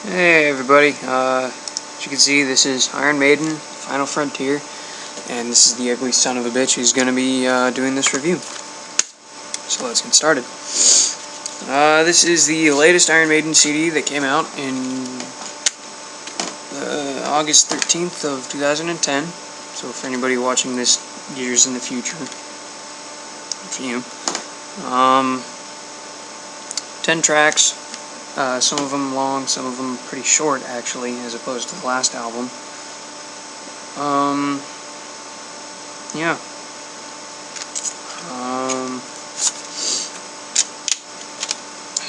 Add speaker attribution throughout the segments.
Speaker 1: Hey everybody, as you can see, this is Iron Maiden, Final Frontier, and this is the ugly son of a bitch who's going to be doing this review. So let's get started. This is the latest Iron Maiden CD that came out in August 13th of 2010, so for anybody watching this years in the future, for you. 10 tracks. Some of them long, some of them pretty short, actually, as opposed to the last album. Yeah.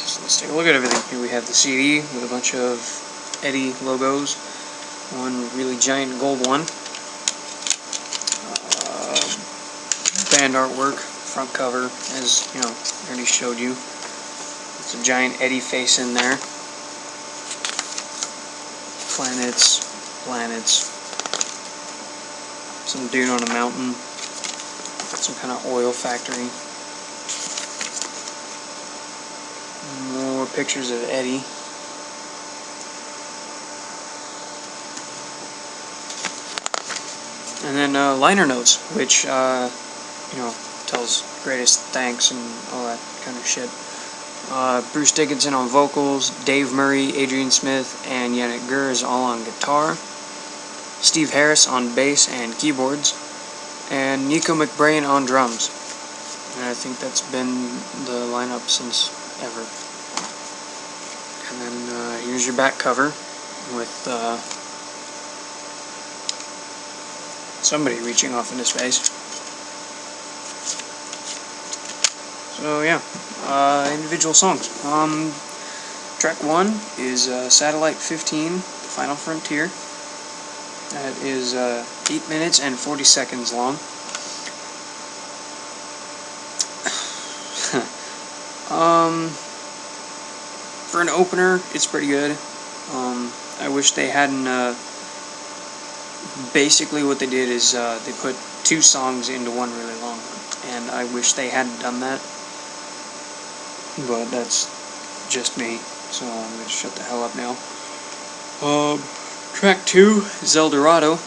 Speaker 1: So let's take a look at everything. Here we have the CD with a bunch of Eddie logos. One really giant gold one. Band artwork, front cover, as, you know, I already showed you. It's a giant Eddie face in there. Planets. Some dude on a mountain. Some kind of oil factory. More pictures of Eddie. And then liner notes, which, you know, tells greatest thanks and all that kind of shit. Bruce Dickinson on vocals, Dave Murray, Adrian Smith, and Yannick Gers all on guitar, Steve Harris on bass and keyboards, and Nico McBrain on drums. And I think that's been the lineup since ever. And then here's your back cover with somebody reaching off into space. So yeah, individual songs. Track 1 is Satellite 15, Final Frontier. That is 8 minutes and 40 seconds long. For an opener, it's pretty good. I wish they hadn't. Basically, what they did is they put 2 songs into one really long one, and I wish they hadn't done that. But that's just me, so I'm going to shut the hell up now. Track 2 is El Dorado.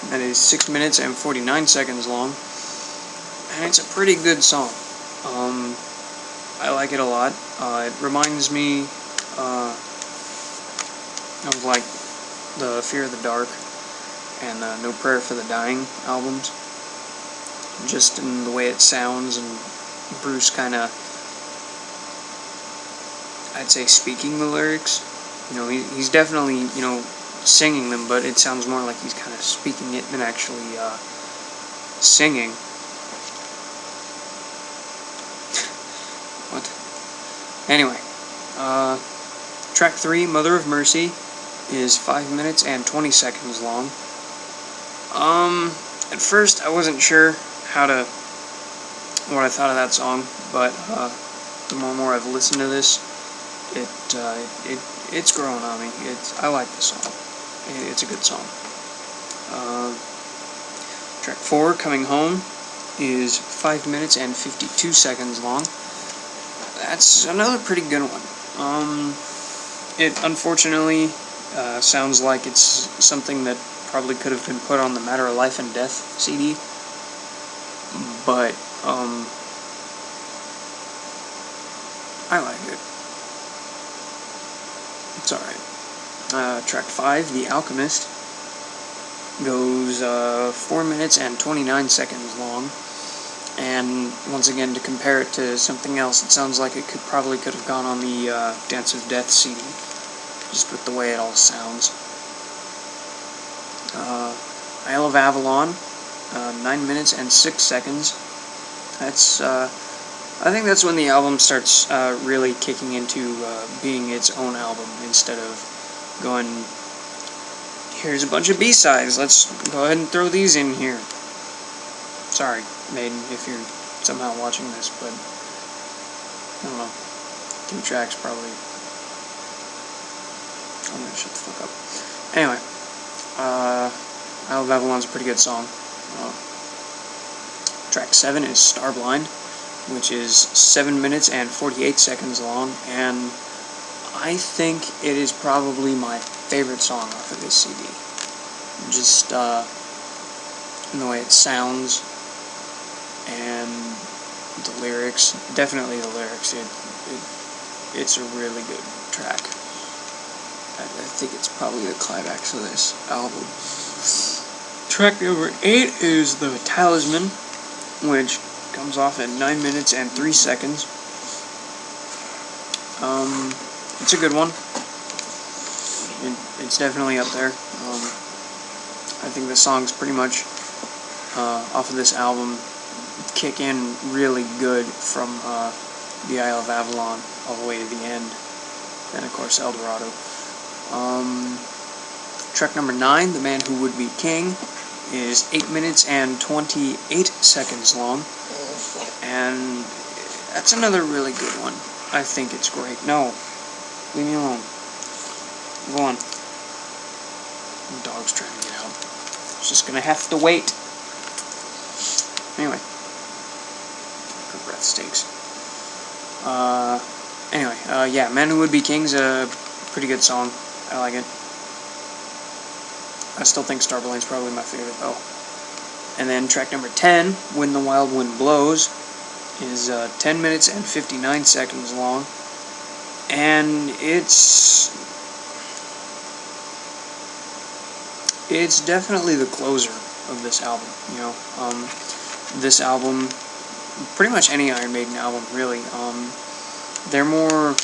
Speaker 1: That is 6 minutes and 49 seconds long. And it's a pretty good song. I like it a lot. It reminds me of like the Fear of the Dark and No Prayer for the Dying albums. Just in the way it sounds, and Bruce kind of, I'd say, speaking the lyrics. You know, he's definitely, you know, singing them, but it sounds more like he's kind of speaking it than actually singing. What? Anyway, track 3, Mother of Mercy, is 5 minutes and 20 seconds long. At first I wasn't sure what I thought of that song, but the more I've listened to this, it's growing on me. I like this song. It's a good song. Track 4, Coming Home, is 5 minutes and 52 seconds long. That's another pretty good one. It unfortunately sounds like it's something that probably could have been put on the Matter of Life and Death CD, but I like it. It's alright. Track 5, The Alchemist, goes 4 minutes and 29 seconds long, and once again, to compare it to something else, it sounds like it probably could have gone on the Dance of Death CD, just with the way it all sounds. Isle of Avalon, 9 minutes and 6 seconds. That's, I think that's when the album starts really kicking into being its own album, instead of going, here's a bunch of B-sides, let's go ahead and throw these in here. Sorry, Maiden, if you're somehow watching this, but I don't know. 2 tracks probably. I'm gonna shut the fuck up. Anyway, Isle of Avalon's a pretty good song. Track 7 is Starblind, which is 7 minutes and 48 seconds long, and I think it is probably my favorite song off of this CD. Just in the way it sounds and the lyrics. Definitely the lyrics. It's a really good track. I think it's probably the climax of this album. Track number 8 is The Talisman, which comes off at 9 minutes and 3 seconds. It's a good one. It's definitely up there. I think the songs pretty much off of this album kick in really good from the Isle of Avalon all the way to the end. And of course El Dorado. Track number 9, The Man Who Would Be King, is 8 minutes and 28 seconds long. And that's another really good one. I think it's great. No. Leave me alone. Go on. The dog's trying to get out. It's just gonna have to wait. Anyway. Her breath stinks. Anyway, yeah, Man Who Would Be King's a pretty good song. I like it. I still think Starblind's probably my favorite, though. And then track number 10, When the Wild Wind Blows, is 10 minutes and 59 seconds long. And it's definitely the closer of this album, you know. This album, pretty much any Iron Maiden album, really, they're more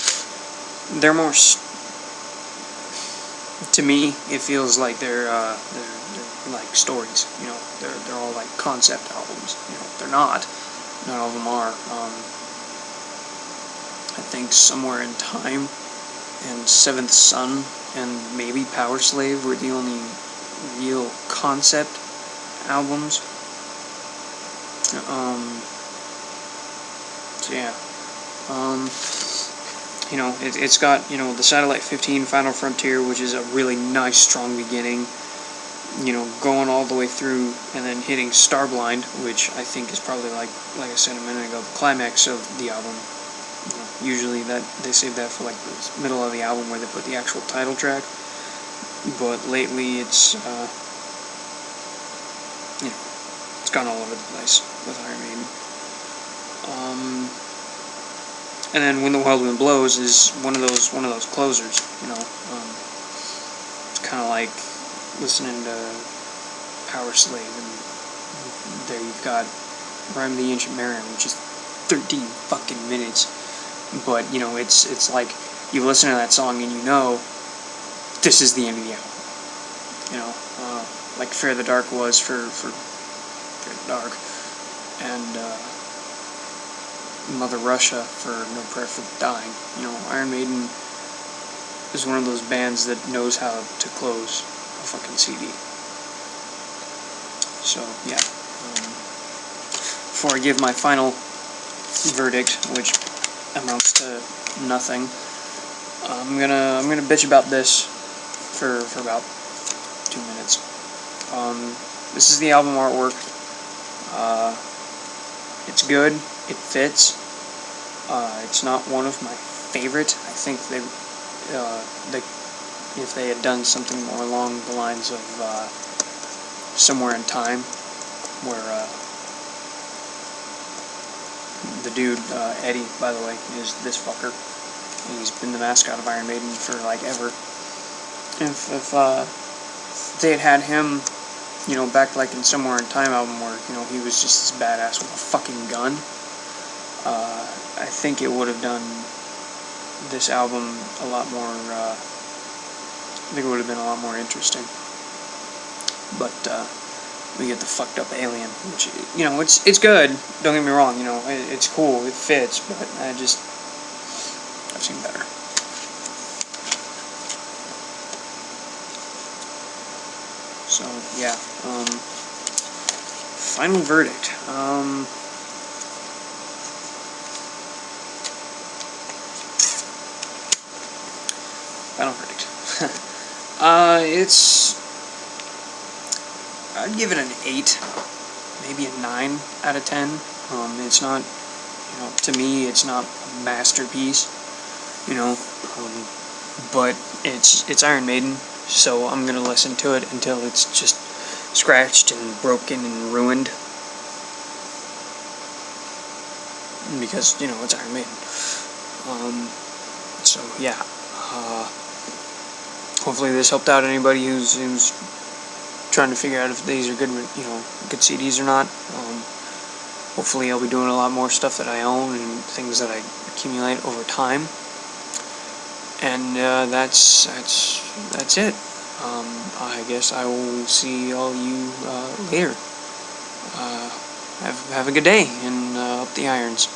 Speaker 1: to me, it feels like they're like stories, you know. They're all like concept albums, you know. They're not all of them are. I think Somewhere in Time and Seventh Son and maybe Power Slave were the only real concept albums. So yeah. You know, it's got, you know, the Satellite 15 Final Frontier, which is a really nice, strong beginning, you know, going all the way through, and then hitting Starblind, which I think is probably, like I said a minute ago, the climax of the album. You know, usually that they save that for, like, the middle of the album where they put the actual title track, but lately it's, you know, it's gone all over the place with Iron Maiden. And then When the Wild Wind Blows is one of those closers, you know. It's kind of like listening to Power Slave, and there you've got Rhyme of the Ancient Mariner, which is 13 fucking minutes. But, you know, it's like you listen to that song and you know this is the end of the album. You know, like Fear the Dark was for Fear the Dark, and Mother Russia for No Prayer for the Dying. You know, Iron Maiden is one of those bands that knows how to close a fucking CD. So, yeah. Before I give my final verdict, which amounts to nothing, I'm gonna bitch about this for about 2 minutes. This is the album artwork. It's good. It fits. It's not one of my favorite. I think if they had done something more along the lines of Somewhere in Time, where the dude, Eddie, by the way, is this fucker. He's been the mascot of Iron Maiden for, like, ever. If they had him, you know, back, like, in Somewhere in Time album where, you know, he was just this badass with a fucking gun, I think it would have done this album a lot more, I think it would have been a lot more interesting. But, we get the fucked up alien, which, you know, it's good, don't get me wrong, you know, it's cool, it fits, but I've seen better. So, yeah, final verdict. Final verdict. I'd give it an 8, maybe a 9 out of 10. It's not, you know, to me, it's not a masterpiece. You know, but it's Iron Maiden, so I'm gonna listen to it until it's just scratched and broken and ruined, because it's Iron Maiden. So yeah, hopefully this helped out anybody who's trying to figure out if these are good CDs or not. Hopefully I'll be doing a lot more stuff that I own and things that I accumulate over time. And that's it. I guess I will see all you later. Have a good day, and up the irons.